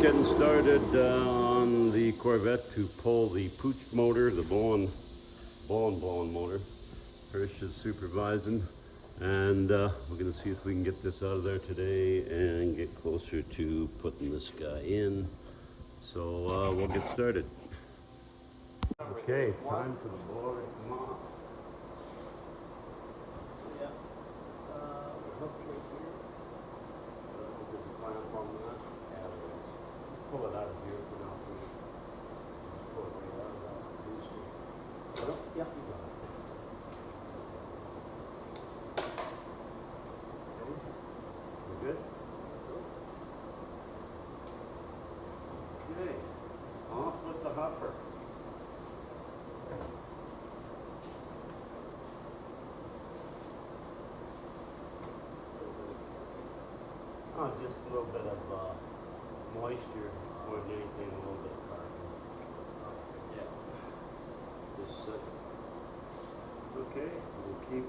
getting started on the Corvette to pull the pooch motor, the blown motor. Hirsch is supervising, and we're going to see if we can get this out of there today and get closer to putting this guy in. So we'll get started. Okay, time for the blower to come off. Pull it out of here for now. Pull it right out of that degreaser. Yep, you got it. You good? Okay. Off with the huffer. Oh, just a little bit of moisture more than anything, a little bit of carbon. Yeah. Just okay, we'll keep